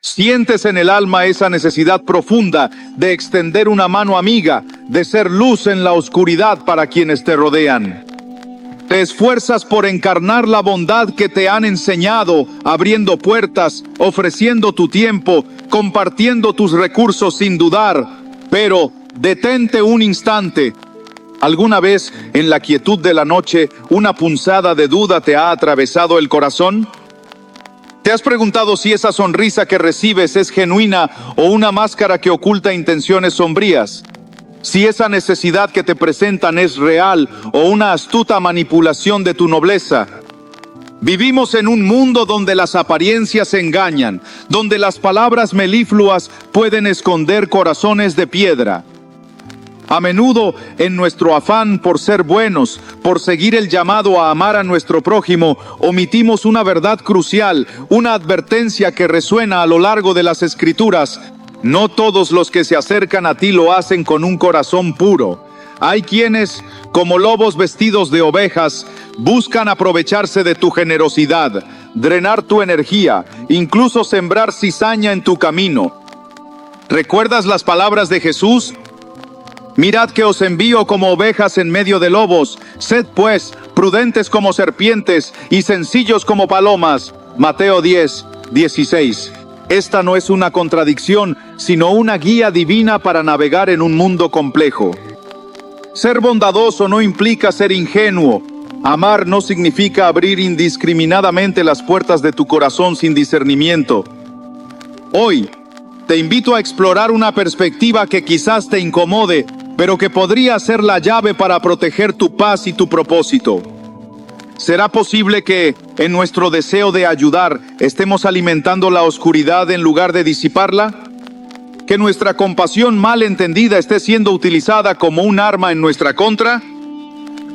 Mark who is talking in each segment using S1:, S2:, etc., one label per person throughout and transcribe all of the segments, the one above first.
S1: Sientes en el alma esa necesidad profunda de extender una mano amiga, de ser luz en la oscuridad para quienes te rodean. Te esfuerzas por encarnar la bondad que te han enseñado, abriendo puertas, ofreciendo tu tiempo, compartiendo tus recursos sin dudar. Pero detente un instante. ¿Alguna vez en la quietud de la noche una punzada de duda te ha atravesado el corazón? ¿Te has preguntado si esa sonrisa que recibes es genuina o una máscara que oculta intenciones sombrías? Si esa necesidad que te presentan es real o una astuta manipulación de tu nobleza. Vivimos en un mundo donde las apariencias engañan, donde las palabras melifluas pueden esconder corazones de piedra. A menudo, en nuestro afán por ser buenos, por seguir el llamado a amar a nuestro prójimo, omitimos una verdad crucial, una advertencia que resuena a lo largo de las Escrituras. No todos los que se acercan a ti lo hacen con un corazón puro. Hay quienes, como lobos vestidos de ovejas, buscan aprovecharse de tu generosidad, drenar tu energía, incluso sembrar cizaña en tu camino. ¿Recuerdas las palabras de Jesús? Mirad que os envío como ovejas en medio de lobos. Sed pues prudentes como serpientes y sencillos como palomas. Mateo 10:16. Esta no es una contradicción, sino una guía divina para navegar en un mundo complejo. Ser bondadoso no implica ser ingenuo. Amar no significa abrir indiscriminadamente las puertas de tu corazón sin discernimiento. Hoy, te invito a explorar una perspectiva que quizás te incomode, pero que podría ser la llave para proteger tu paz y tu propósito. ¿Será posible que, en nuestro deseo de ayudar, estemos alimentando la oscuridad en lugar de disiparla? ¿Que nuestra compasión mal entendida esté siendo utilizada como un arma en nuestra contra?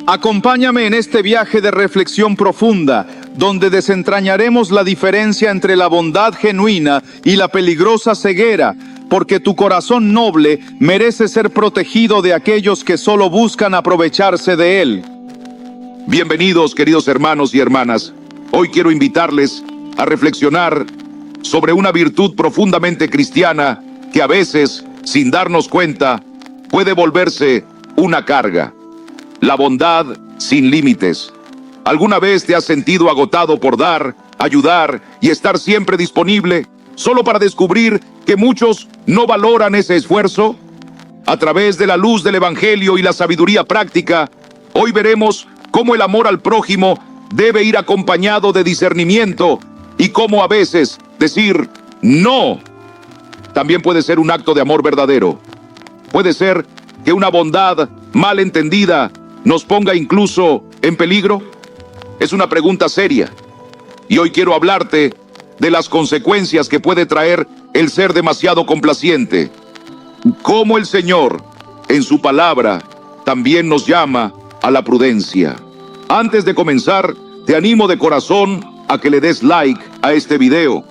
S1: Acompáñame en este viaje de reflexión profunda, donde desentrañaremos la diferencia entre la bondad genuina y la peligrosa ceguera, porque tu corazón noble merece ser protegido de aquellos que solo buscan aprovecharse de él.
S2: Bienvenidos, queridos hermanos y hermanas. Hoy quiero invitarles a reflexionar sobre una virtud profundamente cristiana que a veces, sin darnos cuenta, puede volverse una carga. La bondad sin límites. ¿Alguna vez te has sentido agotado por dar, ayudar y estar siempre disponible, solo para descubrir que muchos no valoran ese esfuerzo? A través de la luz del Evangelio y la sabiduría práctica, hoy veremos cómo el amor al prójimo debe ir acompañado de discernimiento y cómo a veces decir no también puede ser un acto de amor verdadero. Puede ser que una bondad mal entendida nos ponga incluso en peligro. Es una pregunta seria y hoy quiero hablarte de las consecuencias que puede traer el ser demasiado complaciente. Cómo el Señor, en su palabra, también nos llama a la prudencia. Antes de comenzar, te animo de corazón a que le des like a este video,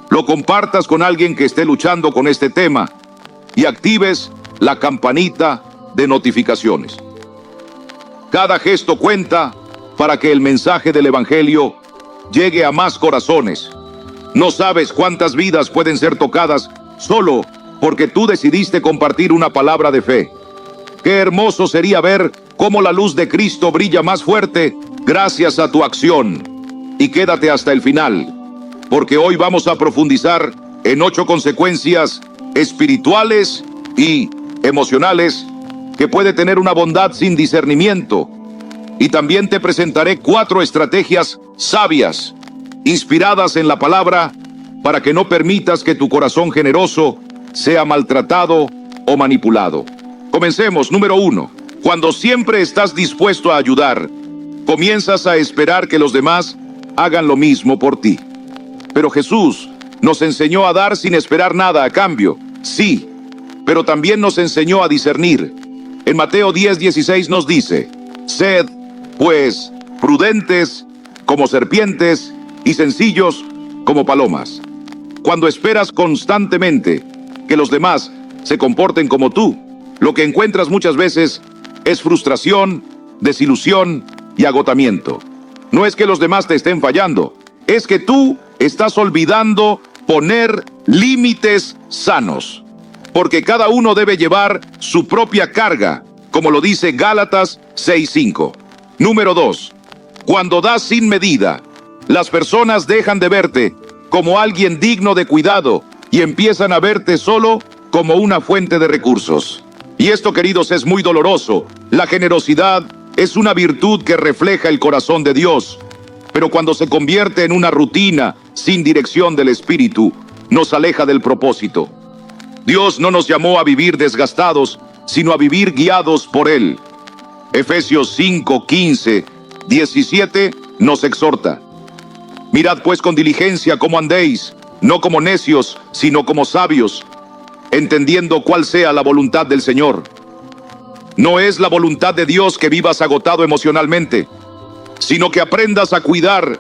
S2: lo compartas con alguien que esté luchando con este tema y actives la campanita de notificaciones. Cada gesto cuenta para que el mensaje del Evangelio llegue a más corazones. No sabes cuántas vidas pueden ser tocadas solo porque tú decidiste compartir una palabra de fe. Qué hermoso sería ver cómo la luz de Cristo brilla más fuerte gracias a tu acción. Y quédate hasta el final, porque hoy vamos a profundizar en 8 consecuencias espirituales y emocionales que puede tener una bondad sin discernimiento. Y también te presentaré 4 estrategias sabias, inspiradas en la palabra, para que no permitas que tu corazón generoso sea maltratado o manipulado. Comencemos. Número 1. Cuando siempre estás dispuesto a ayudar, comienzas a esperar que los demás hagan lo mismo por ti. Pero Jesús nos enseñó a dar sin esperar nada a cambio. Sí, pero también nos enseñó a discernir. En Mateo 10:16 nos dice: sed, pues, prudentes como serpientes y sencillos como palomas. Cuando esperas constantemente que los demás se comporten como tú, lo que encuentras muchas veces es frustración, desilusión y agotamiento. No es que los demás te estén fallando, es que tú estás olvidando poner límites sanos, porque cada uno debe llevar su propia carga, como lo dice Gálatas 6:5. Número 2. Cuando das sin medida, las personas dejan de verte como alguien digno de cuidado y empiezan a verte solo como una fuente de recursos. Y esto, queridos, es muy doloroso. La generosidad es una virtud que refleja el corazón de Dios, pero cuando se convierte en una rutina sin dirección del Espíritu, nos aleja del propósito. Dios no nos llamó a vivir desgastados, sino a vivir guiados por Él. Efesios 5:15, 17 nos exhorta: mirad pues con diligencia cómo andéis, no como necios, sino como sabios, entendiendo cuál sea la voluntad del Señor. No es la voluntad de Dios que vivas agotado emocionalmente, sino que aprendas a cuidar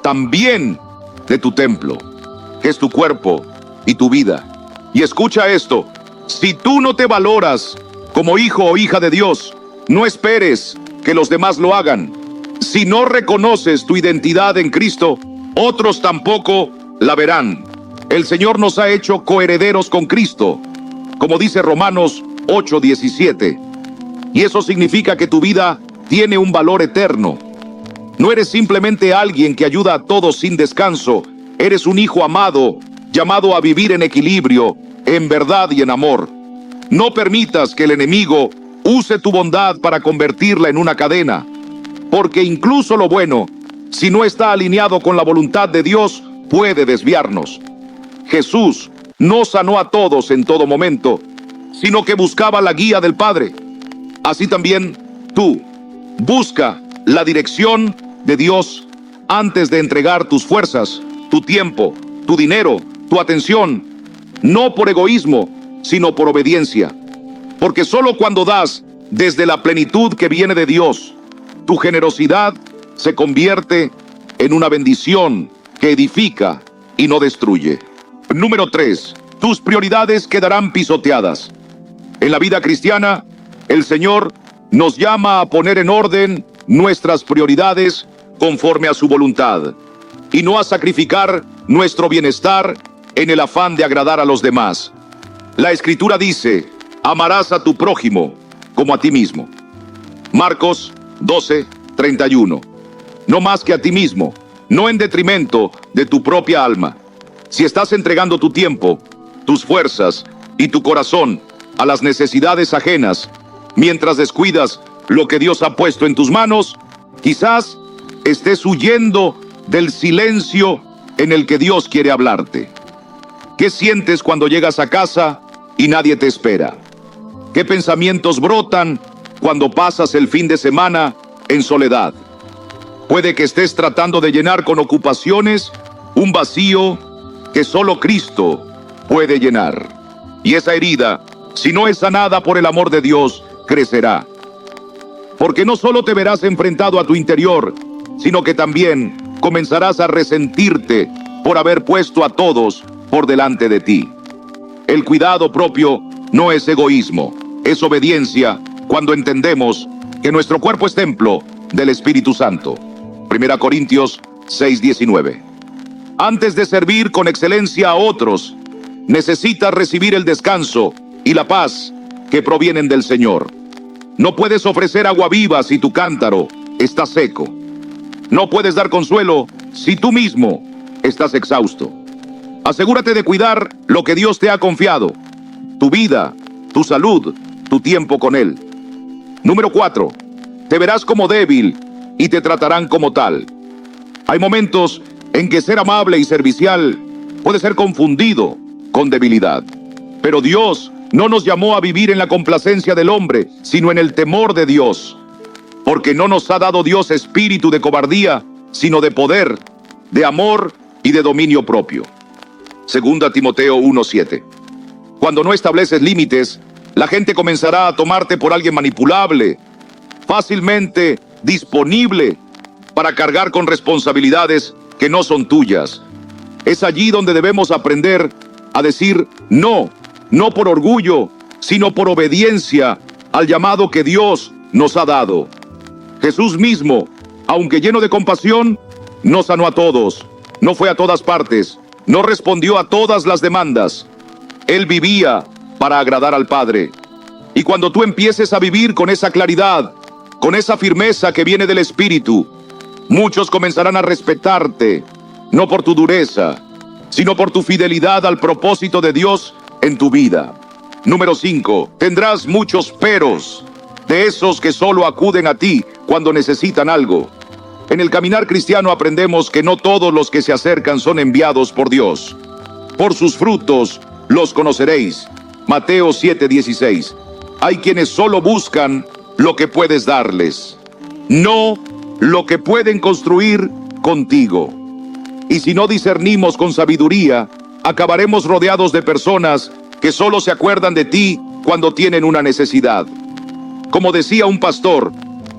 S2: también de tu templo, que es tu cuerpo y tu vida. Y escucha esto: si tú no te valoras como hijo o hija de Dios, no esperes que los demás lo hagan. Si no reconoces tu identidad en Cristo, otros tampoco la verán. El Señor nos ha hecho coherederos con Cristo, como dice Romanos 8:17. Y eso significa que tu vida tiene un valor eterno. No eres simplemente alguien que ayuda a todos sin descanso. Eres un hijo amado, llamado a vivir en equilibrio, en verdad y en amor. No permitas que el enemigo use tu bondad para convertirla en una cadena, porque incluso lo bueno, si no está alineado con la voluntad de Dios, puede desviarnos. Jesús no sanó a todos en todo momento, sino que buscaba la guía del Padre. Así también tú, busca la dirección de Dios antes de entregar tus fuerzas, tu tiempo, tu dinero, tu atención, no por egoísmo, sino por obediencia. Porque solo cuando das desde la plenitud que viene de Dios, tu generosidad se convierte en una bendición que edifica y no destruye. Número 3. Tus prioridades quedarán pisoteadas. En la vida cristiana, el Señor nos llama a poner en orden nuestras prioridades conforme a su voluntad, y no a sacrificar nuestro bienestar en el afán de agradar a los demás. La Escritura dice: amarás a tu prójimo como a ti mismo. Marcos 12:31. No más que a ti mismo, no en detrimento de tu propia alma. Si estás entregando tu tiempo, tus fuerzas y tu corazón a las necesidades ajenas, mientras descuidas lo que Dios ha puesto en tus manos, quizás estés huyendo del silencio en el que Dios quiere hablarte. ¿Qué sientes cuando llegas a casa y nadie te espera? ¿Qué pensamientos brotan cuando pasas el fin de semana en soledad? Puede que estés tratando de llenar con ocupaciones un vacío que solo Cristo puede llenar. Y esa herida, si no es sanada por el amor de Dios, crecerá. Porque no solo te verás enfrentado a tu interior, sino que también comenzarás a resentirte por haber puesto a todos por delante de ti. El cuidado propio no es egoísmo, es obediencia cuando entendemos que nuestro cuerpo es templo del Espíritu Santo. 1 Corintios 6:19. Antes de servir con excelencia a otros, necesitas recibir el descanso y la paz que provienen del Señor. No puedes ofrecer agua viva si tu cántaro está seco. No puedes dar consuelo si tú mismo estás exhausto. Asegúrate de cuidar lo que Dios te ha confiado: tu vida, tu salud, tu tiempo con Él. Número 4. Te verás como débil y te tratarán como tal. Hay momentos en que ser amable y servicial puede ser confundido con debilidad. Pero Dios no nos llamó a vivir en la complacencia del hombre, sino en el temor de Dios. Porque no nos ha dado Dios espíritu de cobardía, sino de poder, de amor y de dominio propio. 2 Timoteo 1:7. Cuando no estableces límites, la gente comenzará a tomarte por alguien manipulable, fácilmente disponible para cargar con responsabilidades que no son tuyas. Es allí donde debemos aprender a decir no, no por orgullo, sino por obediencia al llamado que Dios nos ha dado. Jesús mismo, aunque lleno de compasión, no sanó a todos, no fue a todas partes, no respondió a todas las demandas. Él vivía para agradar al Padre. Y cuando tú empieces a vivir con esa claridad, con esa firmeza que viene del Espíritu, muchos comenzarán a respetarte, no por tu dureza, sino por tu fidelidad al propósito de Dios en tu vida. Número 5. Tendrás muchos peros, de esos que solo acuden a ti cuando necesitan algo. En el caminar cristiano aprendemos que no todos los que se acercan son enviados por Dios. Por sus frutos los conoceréis. Mateo 7:16. Hay quienes solo buscan lo que puedes darles, no lo que pueden construir contigo. Y si no discernimos con sabiduría, acabaremos rodeados de personas que solo se acuerdan de ti cuando tienen una necesidad. Como decía un pastor,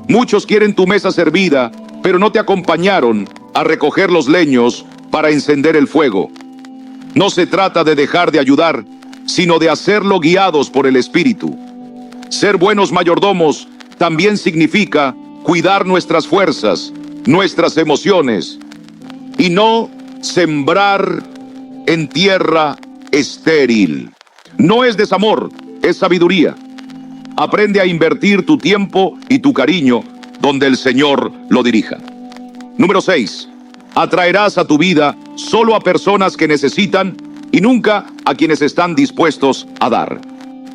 S2: muchos quieren tu mesa servida, pero no te acompañaron a recoger los leños para encender el fuego. No se trata de dejar de ayudar, sino de hacerlo guiados por el Espíritu. Ser buenos mayordomos también significa cuidar nuestras fuerzas, nuestras emociones, y no sembrar en tierra estéril. No es desamor, es sabiduría. Aprende a invertir tu tiempo y tu cariño donde el Señor lo dirija. Número 6. Atraerás a tu vida solo a personas que necesitan y nunca a quienes están dispuestos a dar.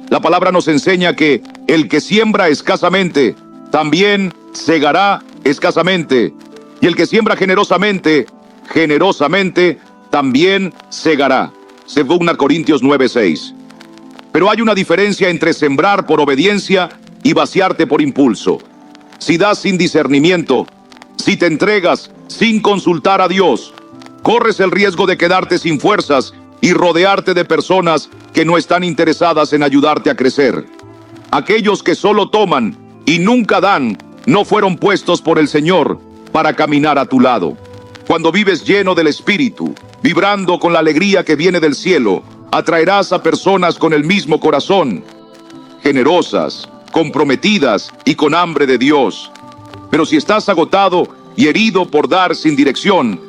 S2: La palabra nos enseña que el que siembra escasamente también segará escasamente, y el que siembra generosamente, generosamente también segará. Según Corintios 9:6. Pero hay una diferencia entre sembrar por obediencia y vaciarte por impulso. Si das sin discernimiento, si te entregas sin consultar a Dios, corres el riesgo de quedarte sin fuerzas y rodearte de personas que no están interesadas en ayudarte a crecer. Aquellos que solo toman y nunca dan, no fueron puestos por el Señor para caminar a tu lado. Cuando vives lleno del Espíritu, vibrando con la alegría que viene del cielo, atraerás a personas con el mismo corazón, generosas, comprometidas y con hambre de Dios. Pero si estás agotado y herido por dar sin dirección,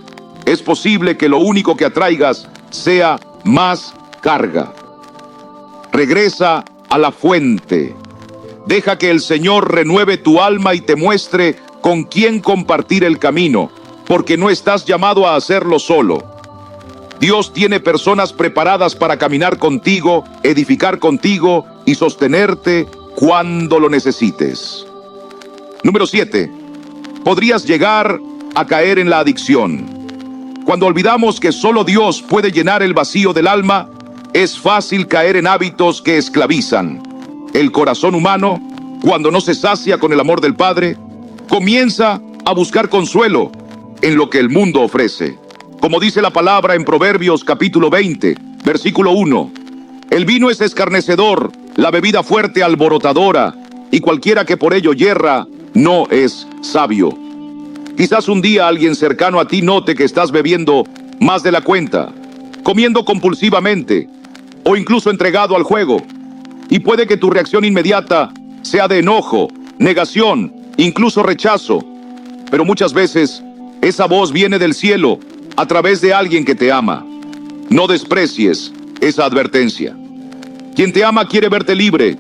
S2: es posible que lo único que atraigas sea más carga. Regresa a la fuente. Deja que el Señor renueve tu alma y te muestre con quién compartir el camino, porque no estás llamado a hacerlo solo. Dios tiene personas preparadas para caminar contigo, edificar contigo y sostenerte cuando lo necesites. Número 7. Podrías llegar a caer en la adicción. Cuando olvidamos que solo Dios puede llenar el vacío del alma, es fácil caer en hábitos que esclavizan. El corazón humano, cuando no se sacia con el amor del Padre, comienza a buscar consuelo en lo que el mundo ofrece. Como dice la palabra en Proverbios capítulo 20, versículo 1, el vino es escarnecedor, la bebida fuerte alborotadora, y cualquiera que por ello yerra no es sabio. Quizás un día alguien cercano a ti note que estás bebiendo más de la cuenta, comiendo compulsivamente o incluso entregado al juego. Y puede que tu reacción inmediata sea de enojo, negación, incluso rechazo. Pero muchas veces esa voz viene del cielo a través de alguien que te ama. No desprecies esa advertencia. Quien te ama quiere verte libre,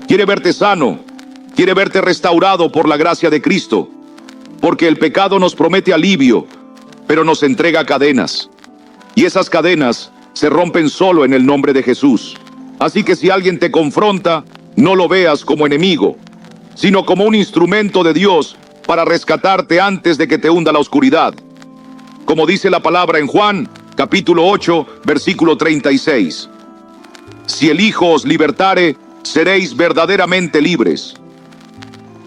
S2: quiere verte sano, quiere verte restaurado por la gracia de Cristo. Porque el pecado nos promete alivio, pero nos entrega cadenas. Y esas cadenas se rompen solo en el nombre de Jesús. Así que si alguien te confronta, no lo veas como enemigo, sino como un instrumento de Dios para rescatarte antes de que te hunda la oscuridad. Como dice la palabra en Juan, capítulo 8, versículo 36. Si el Hijo os libertare, seréis verdaderamente libres.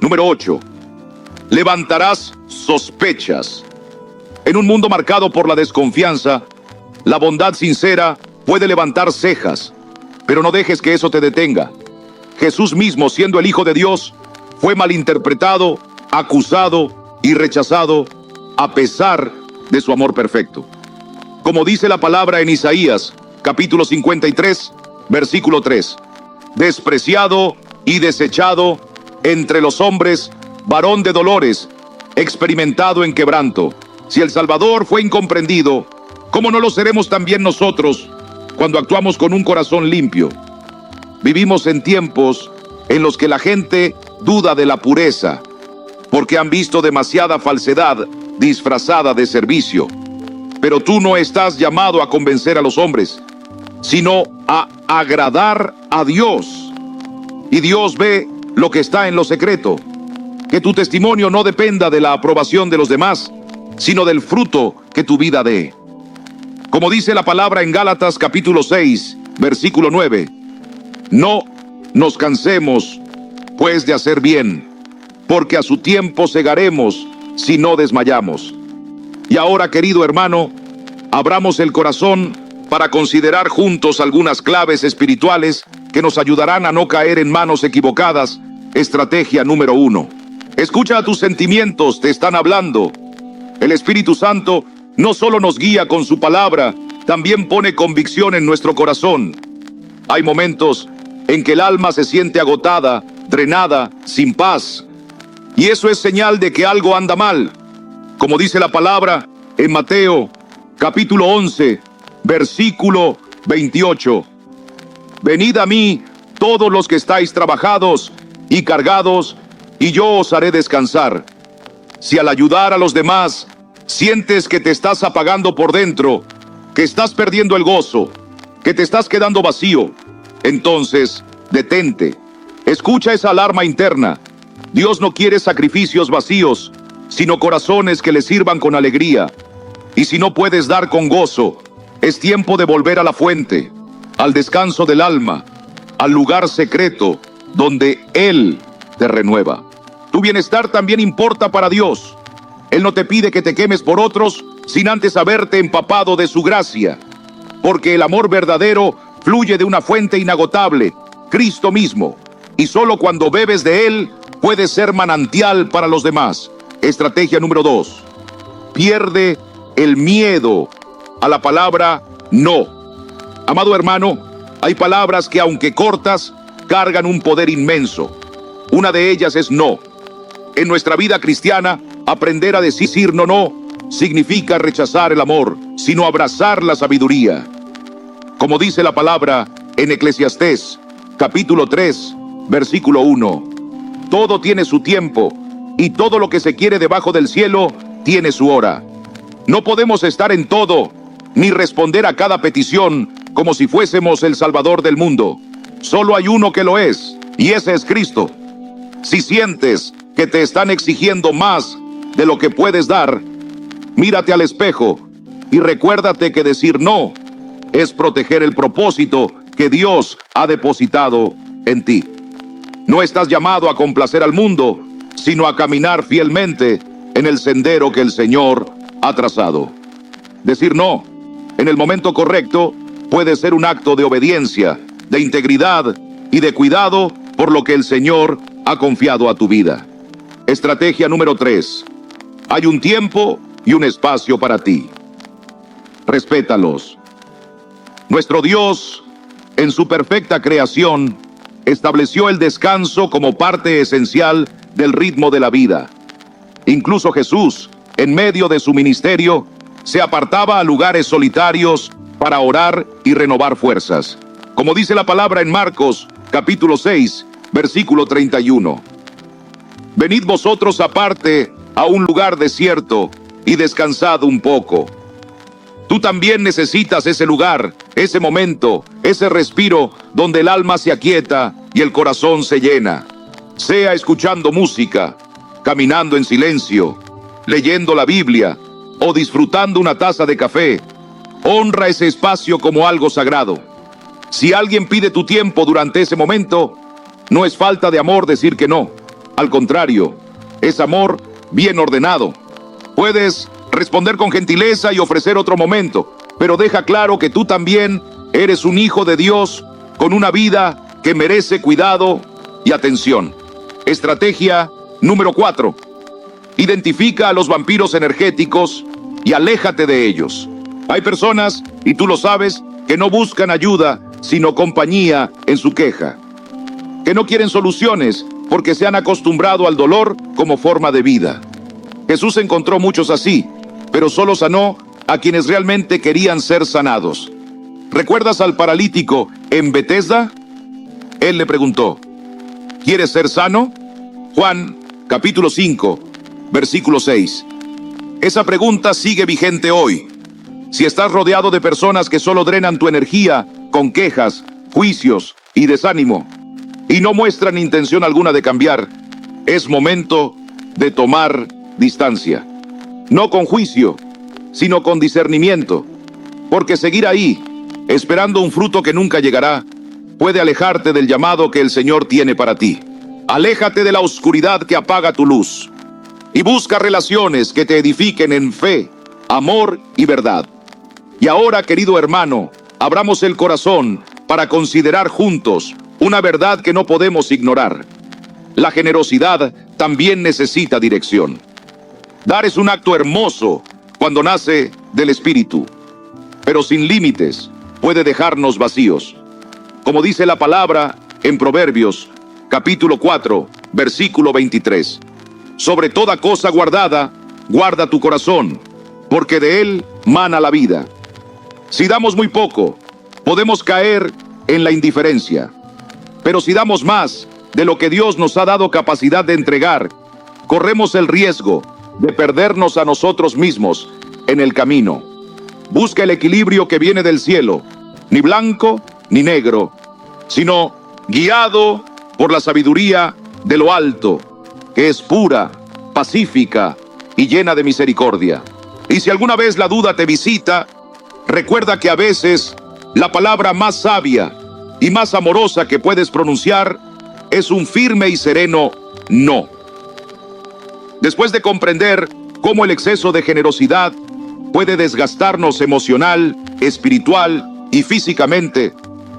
S2: Número 8. Levantarás sospechas. En un mundo marcado por la desconfianza, la bondad sincera puede levantar cejas, pero no dejes que eso te detenga. Jesús mismo, siendo el Hijo de Dios, fue malinterpretado, acusado y rechazado a pesar de su amor perfecto. Como dice la palabra en Isaías, capítulo 53, versículo 3. Despreciado y desechado entre los hombres, varón de dolores, experimentado en quebranto. Si el Salvador fue incomprendido, ¿Cómo no lo seremos también nosotros cuando actuamos con un corazón limpio? Vivimos en tiempos en los que la gente duda de la pureza, porque han visto demasiada falsedad disfrazada de servicio. Pero tú no estás llamado a convencer a los hombres, sino a agradar a Dios. Y Dios ve lo que está en lo secreto. Que tu testimonio no dependa de la aprobación de los demás, sino del fruto que tu vida dé. Como dice la palabra en Gálatas capítulo 6, versículo 9, no nos cansemos, pues, de hacer bien, porque a su tiempo segaremos si no desmayamos. Y ahora, querido hermano, abramos el corazón para considerar juntos algunas claves espirituales que nos ayudarán a no caer en manos equivocadas. Estrategia número 1. Escucha a tus sentimientos, te están hablando. El Espíritu Santo no solo nos guía con su palabra, también pone convicción en nuestro corazón. Hay momentos en que el alma se siente agotada, drenada, sin paz. Y eso es señal de que algo anda mal. Como dice la palabra en Mateo capítulo 11, versículo 28. Venid a mí todos los que estáis trabajados y cargados, y yo os haré descansar. Si al ayudar a los demás sientes que te estás apagando por dentro, que estás perdiendo el gozo, que te estás quedando vacío, entonces detente. Escucha esa alarma interna. Dios no quiere sacrificios vacíos, sino corazones que le sirvan con alegría. Y si no puedes dar con gozo, es tiempo de volver a la fuente, al descanso del alma, al lugar secreto donde Él te renueva. Tu bienestar también importa para Dios. Él no te pide que te quemes por otros sin antes haberte empapado de su gracia, porque el amor verdadero fluye de una fuente inagotable, Cristo mismo, y solo cuando bebes de Él puedes ser manantial para los demás. Estrategia número 2. Pierde el miedo a la palabra no. Amado hermano, hay palabras que, aunque cortas, cargan un poder inmenso. Una de ellas es no. En nuestra vida cristiana, aprender a decir no significa rechazar el amor, sino abrazar la sabiduría. Como dice la palabra en Eclesiastés, capítulo 3, versículo 1. Todo tiene su tiempo, y todo lo que se quiere debajo del cielo tiene su hora. No podemos estar en todo, ni responder a cada petición como si fuésemos el Salvador del mundo. Solo hay uno que lo es, y ese es Cristo. Si sientes que te están exigiendo más de lo que puedes dar, mírate al espejo y recuérdate que decir no es proteger el propósito que Dios ha depositado en ti. No estás llamado a complacer al mundo, sino a caminar fielmente en el sendero que el Señor ha trazado. Decir no en el momento correcto puede ser un acto de obediencia, de integridad y de cuidado por lo que el Señor ha confiado a tu vida. Estrategia número 3. Hay un tiempo y un espacio para ti. Respétalos. Nuestro Dios, en su perfecta creación, estableció el descanso como parte esencial del ritmo de la vida. Incluso Jesús, en medio de su ministerio, se apartaba a lugares solitarios para orar y renovar fuerzas. Como dice la palabra en Marcos, capítulo 6, versículo 31. Venid vosotros aparte a un lugar desierto y descansad un poco. Tú también necesitas ese lugar, ese momento, ese respiro donde el alma se aquieta y el corazón se llena. Sea escuchando música, caminando en silencio, leyendo la Biblia o disfrutando una taza de café. Honra ese espacio como algo sagrado. Si alguien pide tu tiempo durante ese momento, no es falta de amor decir que no. Al contrario, es amor bien ordenado. Puedes responder con gentileza y ofrecer otro momento, pero deja claro que tú también eres un hijo de Dios con una vida que merece cuidado y atención. Estrategia número 4. Identifica a los vampiros energéticos y aléjate de ellos. Hay personas, y tú lo sabes, que no buscan ayuda, sino compañía en su queja. Que no quieren soluciones porque se han acostumbrado al dolor como forma de vida. Jesús encontró muchos así, pero solo sanó a quienes realmente querían ser sanados. ¿Recuerdas al paralítico en Betesda? Él le preguntó, ¿quieres ser sano? Juan, capítulo 5, versículo 6. Esa pregunta sigue vigente hoy. Si estás rodeado de personas que solo drenan tu energía con quejas, juicios y desánimo, y no muestran intención alguna de cambiar, es momento de tomar distancia. No con juicio, sino con discernimiento, porque seguir ahí, esperando un fruto que nunca llegará, puede alejarte del llamado que el Señor tiene para ti. Aléjate de la oscuridad que apaga tu luz, y busca relaciones que te edifiquen en fe, amor y verdad. Y ahora, querido hermano, abramos el corazón para considerar juntos una verdad que no podemos ignorar. La generosidad también necesita dirección. Dar es un acto hermoso cuando nace del Espíritu, pero sin límites puede dejarnos vacíos. Como dice la palabra en Proverbios, capítulo 4, versículo 23. Sobre toda cosa guardada, guarda tu corazón, porque de él mana la vida. Si damos muy poco, podemos caer en la indiferencia. Pero si damos más de lo que Dios nos ha dado capacidad de entregar, corremos el riesgo de perdernos a nosotros mismos en el camino. Busca el equilibrio que viene del cielo, ni blanco ni negro, sino guiado por la sabiduría de lo alto, que es pura, pacífica y llena de misericordia. Y si alguna vez la duda te visita, recuerda que a veces la palabra más sabia y más amorosa que puedes pronunciar es un firme y sereno no. Después de comprender cómo el exceso de generosidad puede desgastarnos emocional, espiritual y físicamente,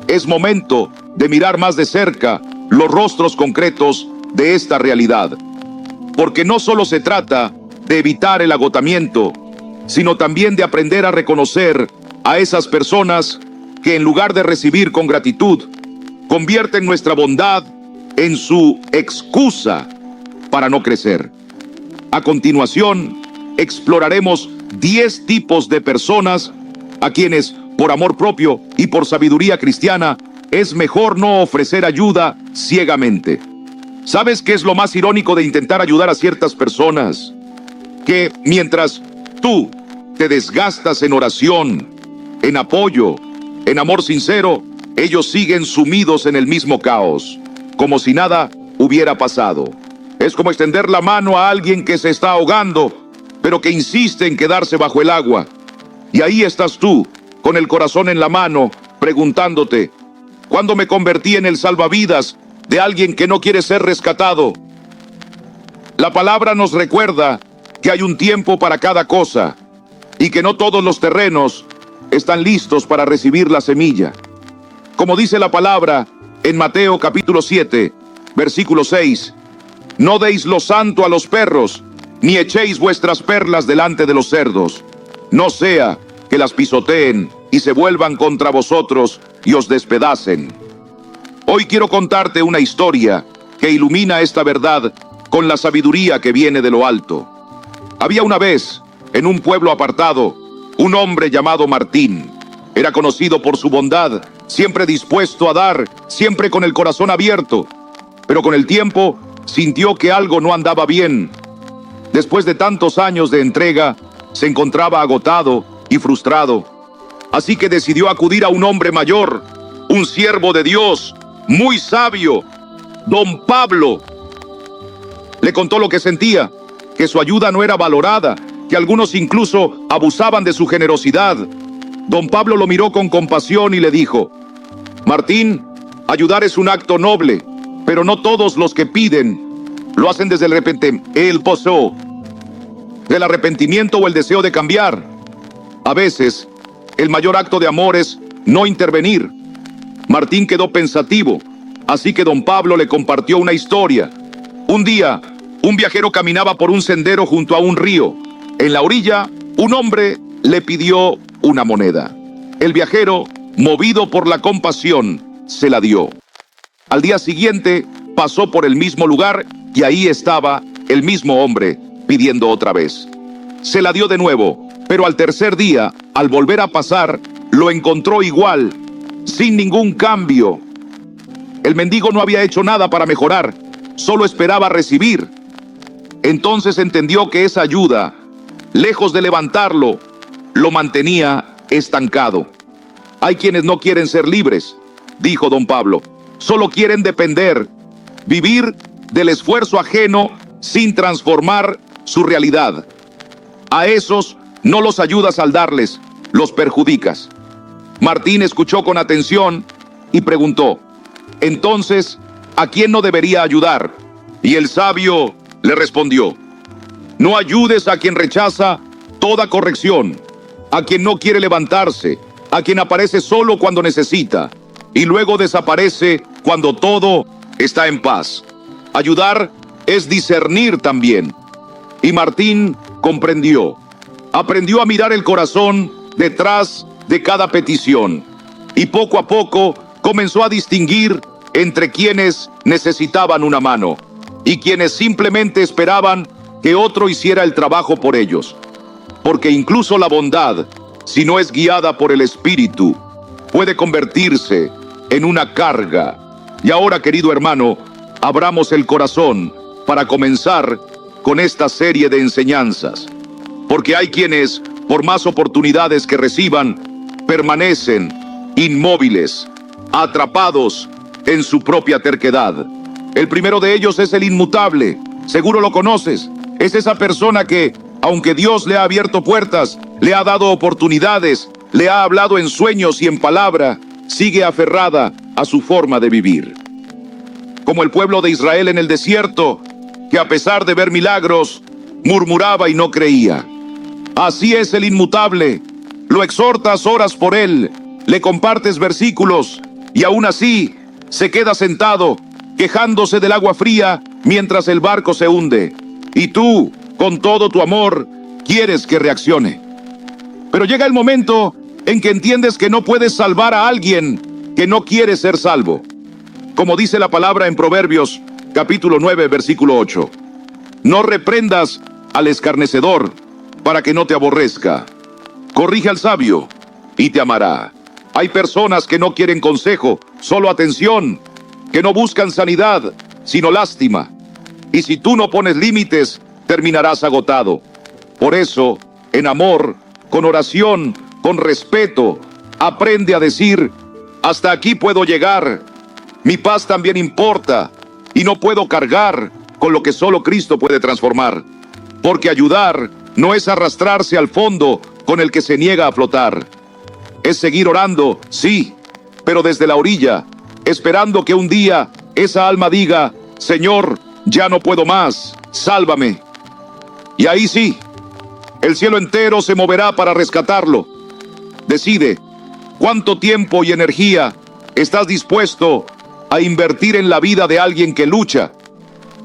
S2: es momento de mirar más de cerca los rostros concretos de esta realidad. Porque no solo se trata de evitar el agotamiento, sino también de aprender a reconocer a esas personas que en lugar de recibir con gratitud, convierten nuestra bondad en su excusa para no crecer. A continuación, exploraremos 10 tipos de personas a quienes, por amor propio y por sabiduría cristiana, es mejor no ofrecer ayuda ciegamente. ¿Sabes qué es lo más irónico de intentar ayudar a ciertas personas? Que mientras tú te desgastas en oración, en apoyo, en amor sincero, ellos siguen sumidos en el mismo caos, como si nada hubiera pasado. Es como extender la mano a alguien que se está ahogando, pero que insiste en quedarse bajo el agua. Y ahí estás tú, con el corazón en la mano, preguntándote, ¿cuándo me convertí en el salvavidas de alguien que no quiere ser rescatado? La palabra nos recuerda que hay un tiempo para cada cosa y que no todos los terrenos están listos para recibir la semilla. Como dice la palabra en Mateo capítulo 7, versículo 6, no deis lo santo a los perros, ni echéis vuestras perlas delante de los cerdos, no sea que las pisoteen y se vuelvan contra vosotros y os despedacen. Hoy quiero contarte una historia que ilumina esta verdad con la sabiduría que viene de lo alto. Había una vez, en un pueblo apartado, un hombre llamado Martín. Era conocido por su bondad, siempre dispuesto a dar, siempre con el corazón abierto. Pero con el tiempo sintió que algo no andaba bien. Después de tantos años de entrega, se encontraba agotado y frustrado. Así que decidió acudir a un hombre mayor, un siervo de Dios, muy sabio, don Pablo. Le contó lo que sentía, que su ayuda no era valorada, que algunos incluso abusaban de su generosidad. Don Pablo lo miró con compasión y le dijo, Martín, ayudar es un acto noble, pero no todos los que piden lo hacen desde el arrepentimiento o el deseo de cambiar. A veces, el mayor acto de amor es no intervenir. Martín quedó pensativo, así que don Pablo le compartió una historia. Un día, un viajero caminaba por un sendero junto a un río. En la orilla, un hombre le pidió una moneda. El viajero, movido por la compasión, se la dio. Al día siguiente, pasó por el mismo lugar y ahí estaba el mismo hombre pidiendo otra vez. Se la dio de nuevo, Pero al tercer día, al volver a pasar, lo encontró igual, sin ningún cambio. El mendigo no había hecho nada para mejorar, solo esperaba recibir. Entonces entendió que esa ayuda, lejos de levantarlo, lo mantenía estancado. Hay quienes no quieren ser libres, dijo don Pablo, solo quieren depender, vivir del esfuerzo ajeno sin transformar su realidad. A esos no los ayudas al darles, los perjudicas. Martín escuchó con atención y preguntó, entonces, ¿a quién no debería ayudar? Y el sabio le respondió, no ayudes a quien rechaza toda corrección, a quien no quiere levantarse, a quien aparece solo cuando necesita y luego desaparece cuando todo está en paz. Ayudar es discernir también. Y Martín comprendió, aprendió a mirar el corazón detrás de cada petición y poco a poco comenzó a distinguir entre quienes necesitaban una mano y quienes simplemente esperaban que otro hiciera el trabajo por ellos. Porque incluso la bondad, si no es guiada por el Espíritu, puede convertirse en una carga. Y ahora, querido hermano, abramos el corazón para comenzar con esta serie de enseñanzas. Porque hay quienes, por más oportunidades que reciban, permanecen inmóviles, atrapados en su propia terquedad. El primero de ellos es el inmutable. Seguro lo conoces. Es esa persona que, aunque Dios le ha abierto puertas, le ha dado oportunidades, le ha hablado en sueños y en palabra, sigue aferrada a su forma de vivir. Como el pueblo de Israel en el desierto, que a pesar de ver milagros, murmuraba y no creía. Así es el inmutable. Lo exhortas, oras por él, le compartes versículos y aún así se queda sentado, quejándose del agua fría mientras el barco se hunde. Y tú, con todo tu amor, quieres que reaccione. Pero llega el momento en que entiendes que no puedes salvar a alguien que no quiere ser salvo. Como dice la palabra en Proverbios, capítulo 9, versículo 8. No reprendas al escarnecedor para que no te aborrezca. Corrige al sabio y te amará. Hay personas que no quieren consejo, solo atención, que no buscan sanidad, sino lástima. Y si tú no pones límites, terminarás agotado. Por eso, en amor, con oración, con respeto, aprende a decir, hasta aquí puedo llegar, mi paz también importa, y no puedo cargar con lo que solo Cristo puede transformar. Porque ayudar no es arrastrarse al fondo con el que se niega a flotar. Es seguir orando, sí, pero desde la orilla, esperando que un día esa alma diga, Señor, ya no puedo más, sálvame. Y ahí sí, el cielo entero se moverá para rescatarlo. Decide cuánto tiempo y energía estás dispuesto a invertir en la vida de alguien que lucha,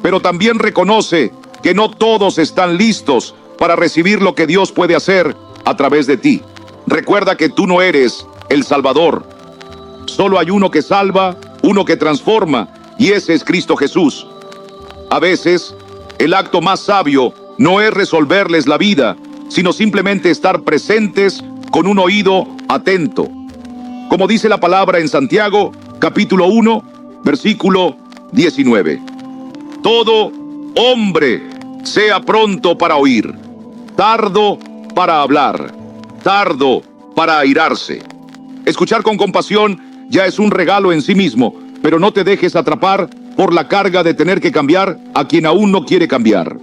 S2: pero también reconoce que no todos están listos para recibir lo que Dios puede hacer a través de ti. Recuerda que tú no eres el Salvador. Solo hay uno que salva, uno que transforma, y ese es Cristo Jesús. A veces, el acto más sabio no es resolverles la vida, sino simplemente estar presentes con un oído atento. Como dice la palabra en Santiago, capítulo 1, versículo 19. Todo hombre sea pronto para oír, tardo para hablar, tardo para airarse. Escuchar con compasión ya es un regalo en sí mismo, pero no te dejes atrapar por la carga de tener que cambiar a quien aún no quiere cambiar.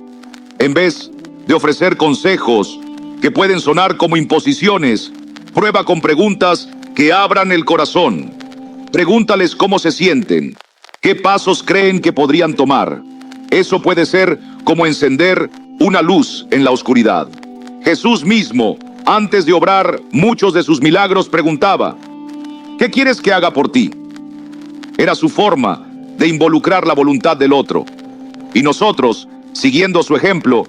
S2: En vez de ofrecer consejos que pueden sonar como imposiciones, prueba con preguntas que abran el corazón. Pregúntales cómo se sienten, qué pasos creen que podrían tomar. Eso puede ser como encender una luz en la oscuridad. Jesús mismo, antes de obrar muchos de sus milagros, preguntaba, ¿qué quieres que haga por ti? Era su forma de involucrar la voluntad del otro. Y nosotros, siguiendo su ejemplo,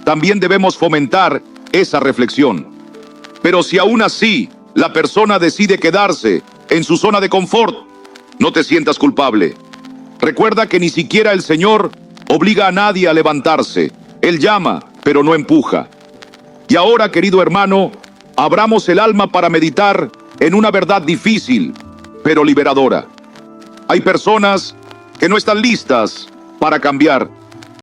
S2: también debemos fomentar esa reflexión. Pero si aún así la persona decide quedarse en su zona de confort, no te sientas culpable. Recuerda que ni siquiera el Señor obliga a nadie a levantarse. Él llama, pero no empuja. Y ahora, querido hermano, abramos el alma para meditar en una verdad difícil, pero liberadora. Hay personas que no están listas para cambiar.